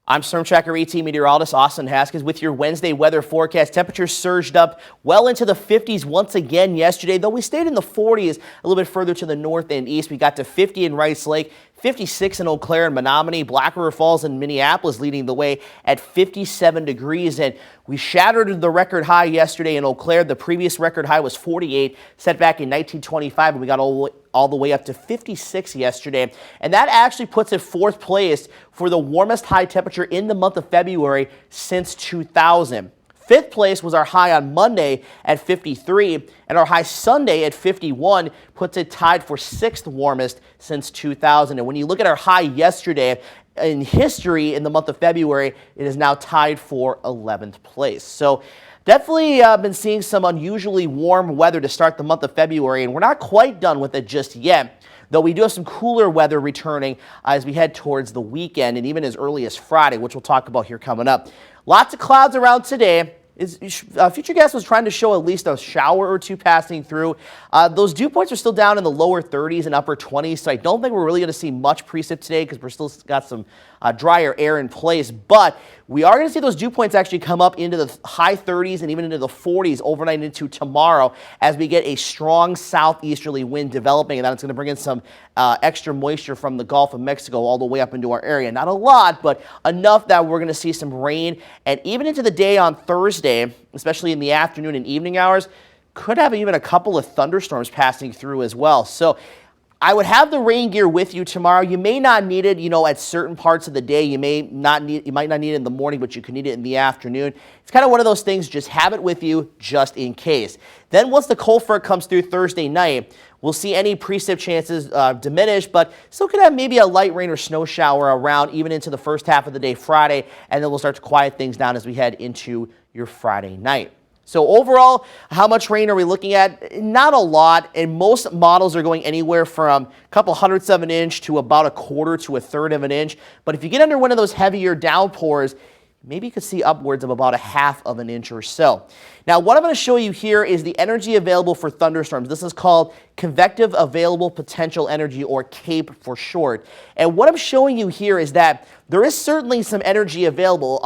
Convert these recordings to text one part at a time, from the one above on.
I'm Storm Tracker 18 meteorologist Austin Haskins with your Wednesday weather forecast. Temperatures surged up well into the 50s once again yesterday, though we stayed in the 40s a little bit further to the north and east. We got to 50 in Rice Lake, 56 in Eau Claire and Menominee, Black River Falls and Minneapolis leading the way at 57 degrees. And we shattered the record high yesterday in Eau Claire. The previous record high was 48, set back in 1925, and we got all the way up to 56 yesterday. And that actually puts it fourth place for the warmest high temperature in the month of February since 2000. Fifth place was our high on Monday at 53, and our high Sunday at 51 puts it tied for sixth warmest since 2000. And when you look at our high yesterday in history in the month of February, it is now tied for 11th place. So definitely been seeing some unusually warm weather to start the month of February, and we're not quite done with it just yet, though we do have some cooler weather returning as we head towards the weekend and even as early as Friday, which we'll talk about here coming up. Lots of clouds around today. Futurecast was trying to show at least a shower or two passing through. Those dew points are still down in the lower 30s and upper 20s, so I don't think we're really going to see much precip today because we're still got some drier air in place. But we are going to see those dew points actually come up into the high 30s and even into the 40s overnight into tomorrow as we get a strong southeasterly wind developing, and that's going to bring in some extra moisture from the Gulf of Mexico all the way up into our area. Not a lot, but enough that we're going to see some rain, and even into the day on Thursday, especially in the afternoon and evening hours, could have even a couple of thunderstorms passing through as well. So I would have the rain gear with you tomorrow. You may not need it, at certain parts of the day. You might not need it in the morning, but you can need it in the afternoon. It's kind of one of those things, just have it with you just in case. Then once the cold front comes through Thursday night, we'll see any precip chances diminish, but still could have maybe a light rain or snow shower around even into the first half of the day Friday, and then we'll start to quiet things down as we head into your Friday night. So overall, how much rain are we looking at? Not a lot, and most models are going anywhere from a couple hundredths of an inch to about a quarter to a third of an inch. But if you get under one of those heavier downpours, maybe you could see upwards of about a half of an inch or so. Now, what I'm going to show you here is the energy available for thunderstorms. This is called convective available potential energy, or CAPE for short. And what I'm showing you here is that there is certainly some energy available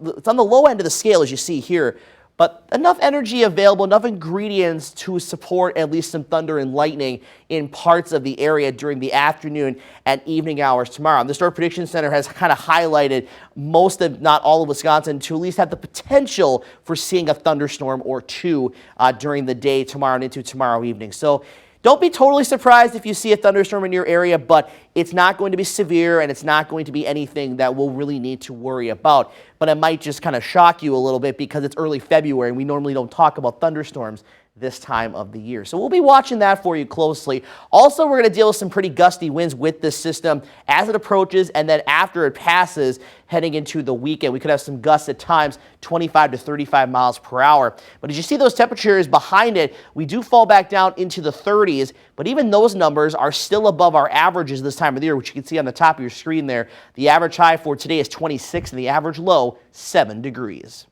it's on the low end of the scale, as you see here, but enough energy available, enough ingredients to support at least some thunder and lightning in parts of the area during the afternoon and evening hours tomorrow. And the Storm Prediction Center has kind of highlighted most of, not all of Wisconsin, to at least have the potential for seeing a thunderstorm or two during the day tomorrow and into tomorrow evening. So don't be totally surprised if you see a thunderstorm in your area, but it's not going to be severe and it's not going to be anything that we'll really need to worry about. But it might just kind of shock you a little bit because it's early February and we normally don't talk about thunderstorms this time of the year. So we'll be watching that for you closely. Also, we're going to deal with some pretty gusty winds with this system as it approaches, and then after it passes, heading into the weekend. We could have some gusts at times, 25 to 35 miles per hour. But as you see those temperatures behind it, we do fall back down into the 30s, but even those numbers are still above our averages this time of the year, which you can see on the top of your screen there. The average high for today is 26 and the average low, 7 degrees.